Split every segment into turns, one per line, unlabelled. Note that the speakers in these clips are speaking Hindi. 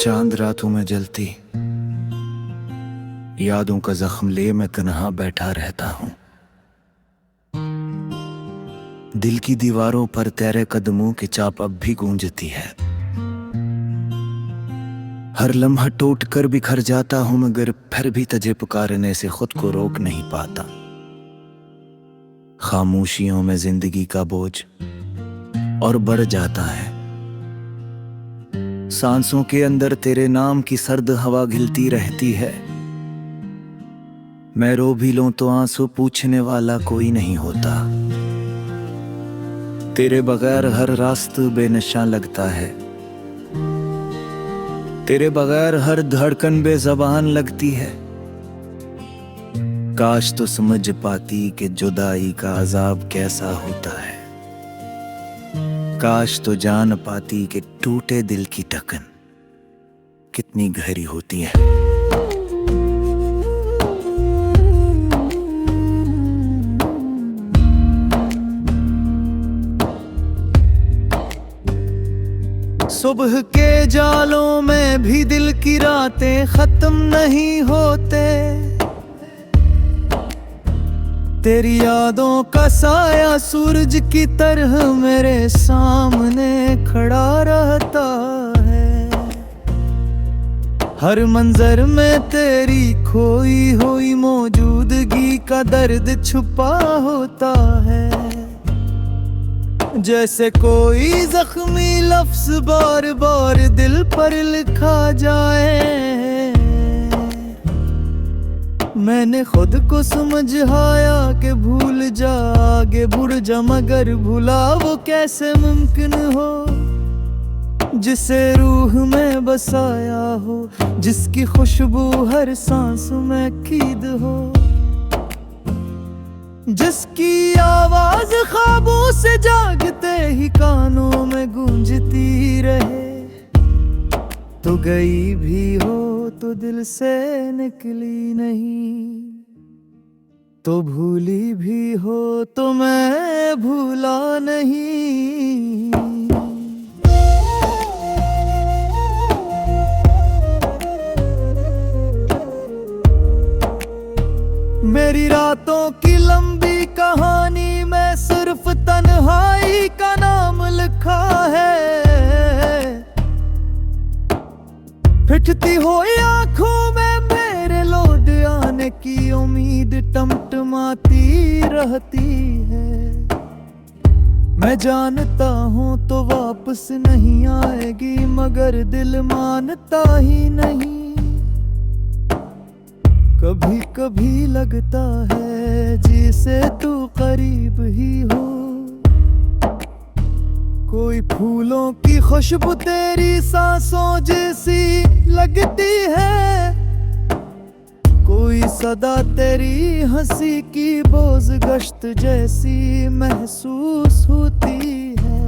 चांद रातों में जलती यादों का जख्म ले मैं तन्हा बैठा रहता हूँ। दिल की दीवारों पर तेरे कदमों की चाप अब भी गूंजती है। हर लम्हा टूट कर बिखर जाता हूँ, मगर फिर भी तुझे पुकारने से खुद को रोक नहीं पाता। खामोशियों में जिंदगी का बोझ और बढ़ जाता है। सांसों के अंदर तेरे नाम की सर्द हवा घिलती रहती है। मैं रो भी लूं तो आंसू पूछने वाला कोई नहीं होता। तेरे बगैर हर रास्ता बेनिशान लगता है। तेरे बगैर हर धड़कन बेज़बान लगती है। काश तो समझ पाती कि जुदाई का अजाब कैसा होता है। काश तो जान पाती कि टूटे दिल की टकन कितनी गहरी होती है। सुबह के जालों में भी दिल की रातें खत्म नहीं होते। तेरी यादों का साया सूरज की तरह मेरे सामने खड़ा रहता है। हर मंजर में तेरी खोई हुई मौजूदगी का दर्द छुपा होता है। जैसे कोई जख्मी लफ्ज बार बार दिल पर लिखा जाए। मैंने खुद को समझाया कि भूल जा, आगे बढ़ जा, मगर भुला वो कैसे मुमकिन हो। जिसे रूह में बसाया हो, जिसकी खुशबू हर सांस में कीद हो, जिसकी आवाज ख्वाबों से जागते ही कानों में गूंजती रहे। तो गई भी हो तो दिल से निकली नहीं, तो भूली भी हो तो मैं भूला नहीं। मेरी रातों की लंबी कहानी में सिर्फ तन्हाई का नाम लिखा है। फिटती हो आंखों में मेरे लौट आने की उम्मीद टमटमाती रहती है। मैं जानता हूँ तो वापस नहीं आएगी, मगर दिल मानता ही नहीं। कभी कभी लगता है जिसे तू करीब ही हो। कोई फूलों की खुशबू तेरी सांसों जैसी लगती है। कोई सदा तेरी हंसी की बोझ गश्त जैसी महसूस होती है।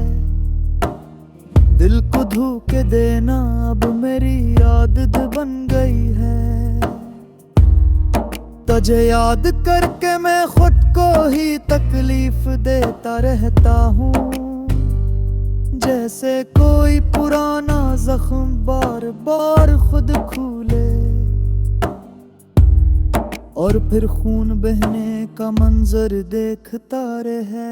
दिल को धोखे देना अब मेरी आदत बन गई है। तुझे याद करके मैं खुद को ही तकलीफ देता रहता हूँ। जैसे कोई पुराना जख्म बार बार खुद खूले और फिर खून बहने का मंजर देखता रहे।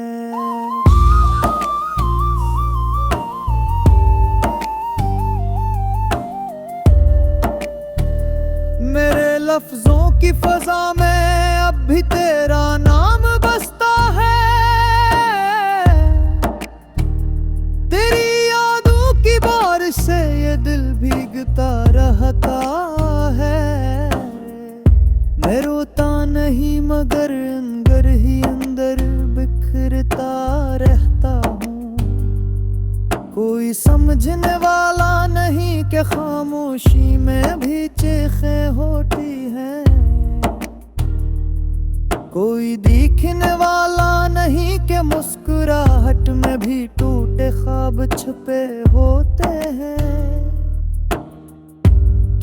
मेरे लफ्जों की फजा में अब भी तेरा नाम बसता है। तेरी यादों की बारिश से ये दिल भीगता रहता है। मैं रोता नहीं मगर अंदर ही अंदर बिखरता रहता हूँ। कोई समझने वाला नहीं कि खामोशी में भी चीखें होती हैं। कोई देखने वाला नहीं कि मुस्कुराहट में भी टूटे ख्वाब छुपे होते हैं।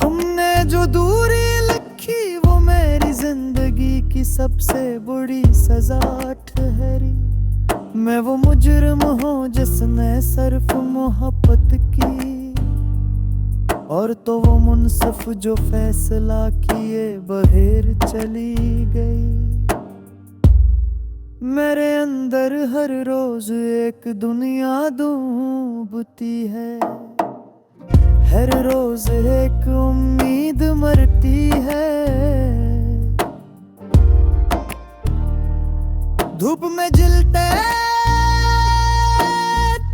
तुमने जो दूरी लिखी वो मेरी जिंदगी की सबसे बड़ी सजा ठहरी। मैं वो मुजरिम हूँ जिसने सिर्फ मोहब्बत की और तो वो मुनसिफ जो फैसला किए बहेर चली गई। मेरे अंदर हर रोज एक दुनिया डूबती है, हर रोज एक उम्मीद मरती है। धूप में जलते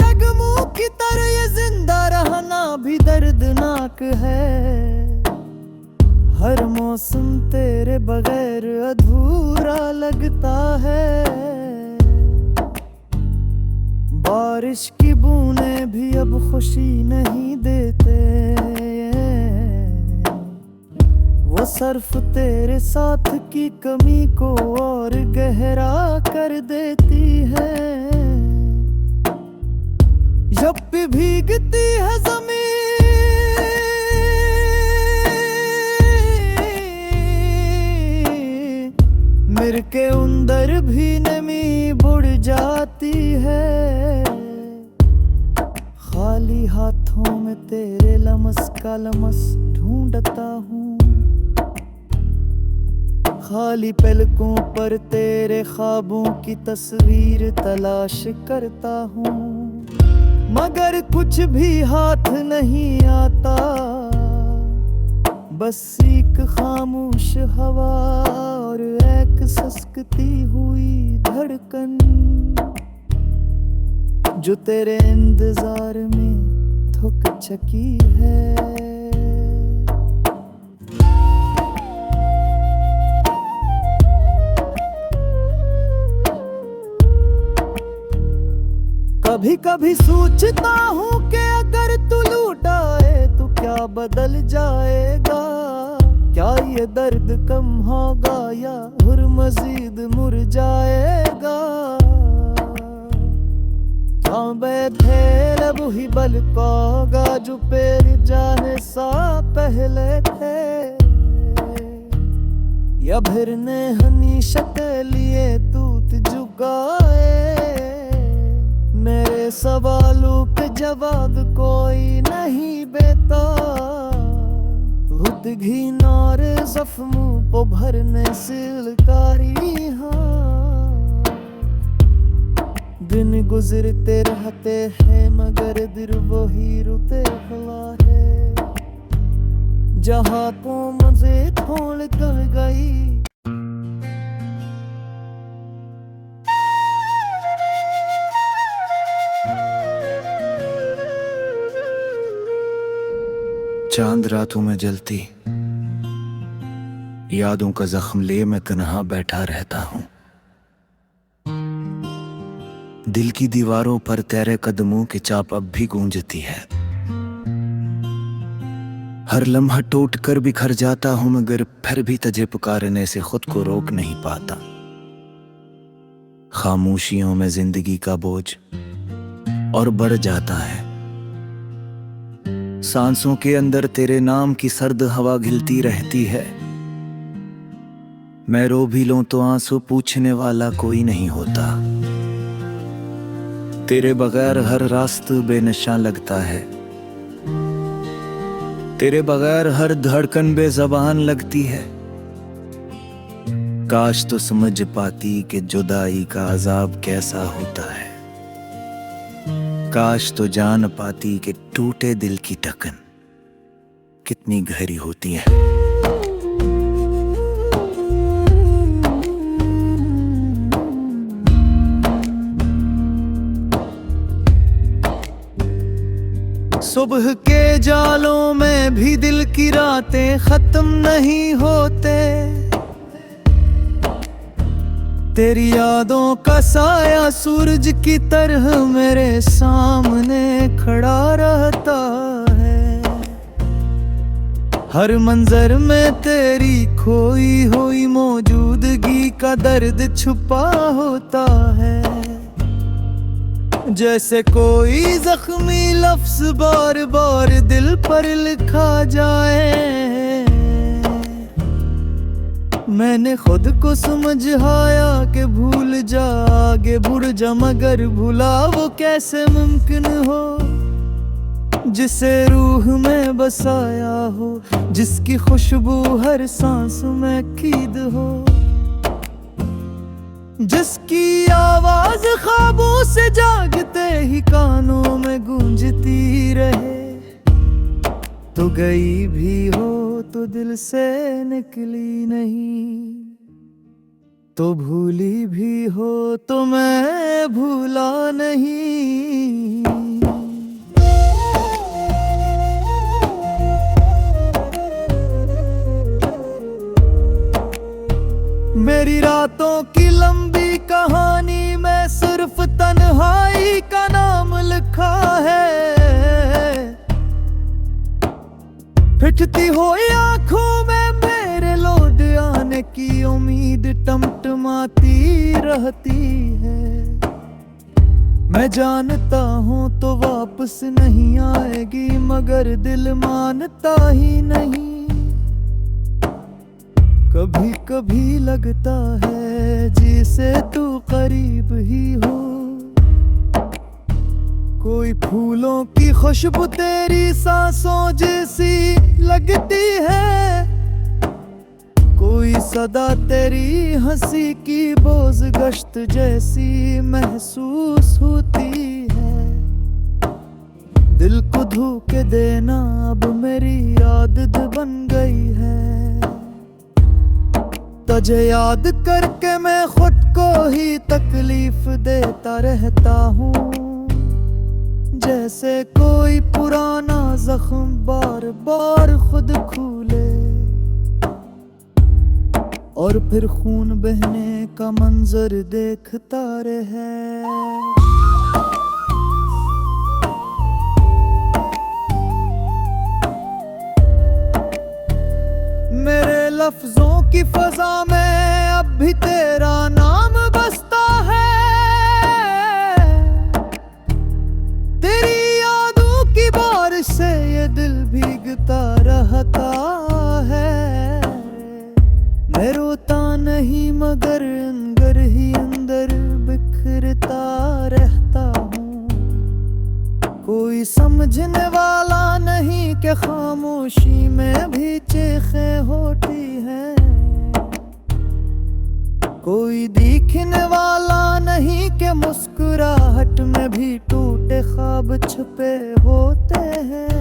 तगमू की तरह ये जिंदा रहना भी दर्दनाक है। हर मौसम तेरे बगैर अधूरा लगता है। बारिश की बूंदें भी अब खुशी नहीं देते, वो सर्फ तेरे साथ की कमी को और गहरा कर देती है। जब भी भीगती है जमीन मेरे के अंदर भी नमी बुढ़ जाती है। खाली हाथों में तेरे लमस का लमस ढूंढता हूँ, खाली पलकों पर तेरे ख्वाबों की तस्वीर तलाश करता हूँ। मगर कुछ भी हाथ नहीं आता, बस एक खामोश हवा और एक सस्कती हुई धड़कन जो तेरे इंतजार में थक चकी है। कभी कभी सोचता हूँ कि अगर तू लौट आए तो क्या बदल जाएगा। क्या ये दर्द कम होगा या और मजीद मुरझाएगा। क्या बैठे लब ही बल पागा जो पेर जाने सा पहले थे, या फिरने हनीशा के लिए तूत झुकाए। मेरे सवालों के जवाब कोई नहीं देता, खुद घी नार जख्मों को भरने सिलकारी। हाँ दिन गुजरते रहते हैं मगर दिल वही रुते हुआ है, जहाँ को मजे छोड़ कर गई।
चांद रातों में जलती यादों का जख्म लिए मैं तन्हा बैठा रहता हूँ। दिल की दीवारों पर तेरे कदमों की चाप अब भी गूंजती है। हर लम्हा टूट कर बिखर जाता हूँ मगर फिर भी तुझे पुकारने से खुद को रोक नहीं पाता। खामोशियों में जिंदगी का बोझ और बढ़ जाता है। सांसों के अंदर तेरे नाम की सर्द हवा घिलती रहती है। मैं रो भी लूं तो आंसू पूछने वाला कोई नहीं होता। तेरे बगैर हर रास्ता बेनशा लगता है, तेरे बगैर हर धड़कन बेज़बान लगती है। काश तो समझ पाती कि जुदाई का अजाब कैसा होता है। काश तो जान पाती कि टूटे दिल की टकन कितनी गहरी होती है।
सुबह के जालों में भी दिल की रातें खत्म नहीं होते। तेरी यादों का साया सूरज की तरह मेरे सामने खड़ा रहता है। हर मंजर में तेरी खोई हुई मौजूदगी का दर्द छुपा होता है। जैसे कोई जख्मी लफ्ज बार बार दिल पर लिखा जाए। मैंने खुद को समझाया कि भूल जा आगे बढ़ जा, मगर भुला वो कैसे मुमकिन हो जिसे रूह में बसाया हो, जिसकी खुशबू हर सांस में कीद हो, जिसकी आवाज ख्वाबों से जागते ही कानों में गूंजती रहे। तो गई भी हो तो दिल से निकली नहीं, तो भूली भी हो तो मैं भूला नहीं। मेरी रातों की लंबी कहानी में सिर्फ तन्हाई का नाम लिखा है। फिटती हुई आंखों में मेरे लौट आने की उम्मीद टमटमाती रहती है। मैं जानता हूँ तो वापस नहीं आएगी, मगर दिल मानता ही नहीं। कभी कभी लगता है जैसे तू करीब ही हो, कोई फूलों की खुशबू तेरी सांसों जैसी लगती है, कोई सदा तेरी हंसी की बोझ गश्त जैसी महसूस होती है। दिल को धोखे देना अब मेरी आदत बन गई है। तुझे याद करके मैं खुद को ही तकलीफ देता रहता हूँ, जैसे कोई पुराना जख्म बार बार खुद खुले और फिर खून बहने का मंजर देखता रहे। मेरे लफ्जों की फजा में अब भी तेरा नाम बसता है। तेरी यादों की बारिश से ये दिल भीगता रहता है। मैं रोता नहीं मगर अंदर ही अंदर बिखरता रहता हूँ। कोई समझने वाला नहीं कि खामोशी में भी चीखें होती हैं। कोई देखने वाला नहीं कि मुस्कुराहट में भी टूटे ख्वाब छुपे होते हैं।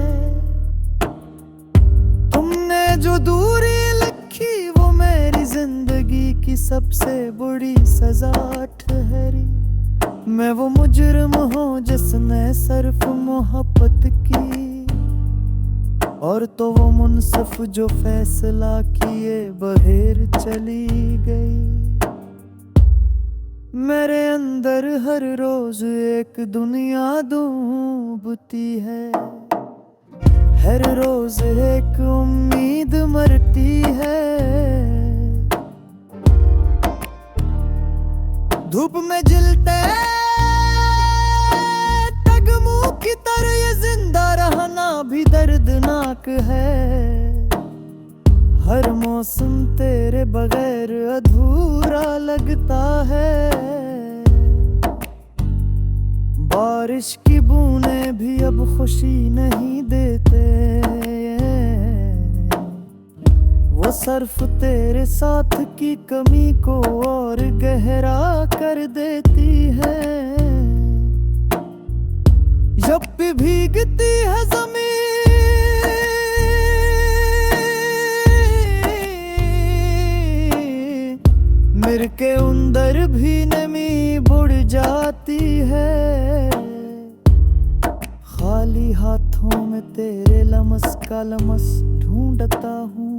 तुमने जो दूरी लिखी वो मेरी जिंदगी की सबसे बुरी सजा ठहरी। मैं वो मुजरिम हूँ जिसने सिर्फ मोहब्बत की, और तो वो मुनसिफ जो फैसला किए बगैर चली गई। मेरे अंदर हर रोज एक दुनिया डूबती है, हर रोज एक उम्मीद मरती है। धूप में जलते तगमों की तरह ये जिंदा रहना भी दर्दनाक है। हर मौसम तेरे बगैर अधूरा लगता है। बारिश की बूंदें भी अब खुशी नहीं देते। वो सर्फ तेरे साथ की कमी को और गहरा कर देती है। जब भी भीगती है जमीन मेरे के अंदर भी नमी बुढ़ जाती है। खाली हाथों में तेरे लमस का लमस ढूंढता हूँ।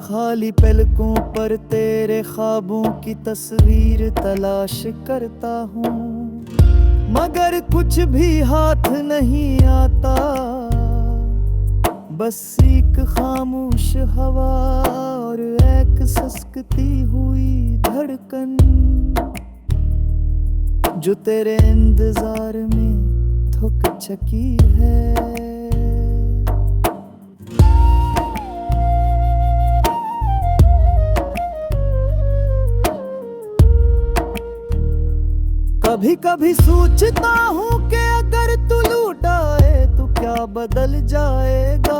खाली पलकों पर तेरे ख्वाबों की तस्वीर तलाश करता हूँ, मगर कुछ भी हाथ नहीं आता। बस एक खामोश हवा और एक सस्कती हुई धड़कन जो तेरे इंतजार में थक चकी है। कभी कभी सोचता हूँ कि अगर तू क्या बदल जाएगा?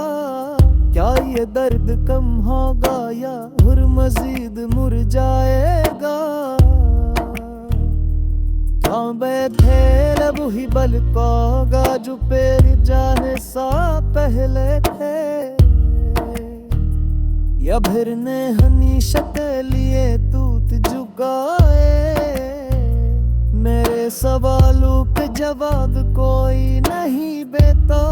क्या ये दर्द कम होगा या और मजीद मुरझाएगा? क्या बैठे लब ही बल पागा जो पेर जाने सा पहले थे, या भिरने हनीशत लिए तूत जुगाए? मेरे सवालों के जवाब कोई नहीं देता,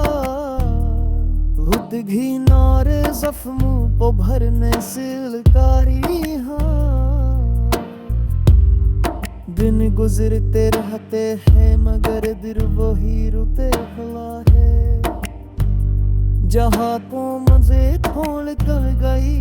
खुद घी नार जख्मों को भरने सिलकारी। हाँ, दिन गुजरते रहते हैं मगर दिल वही रुते खला है, जहाँ को मजे खोल कर गई।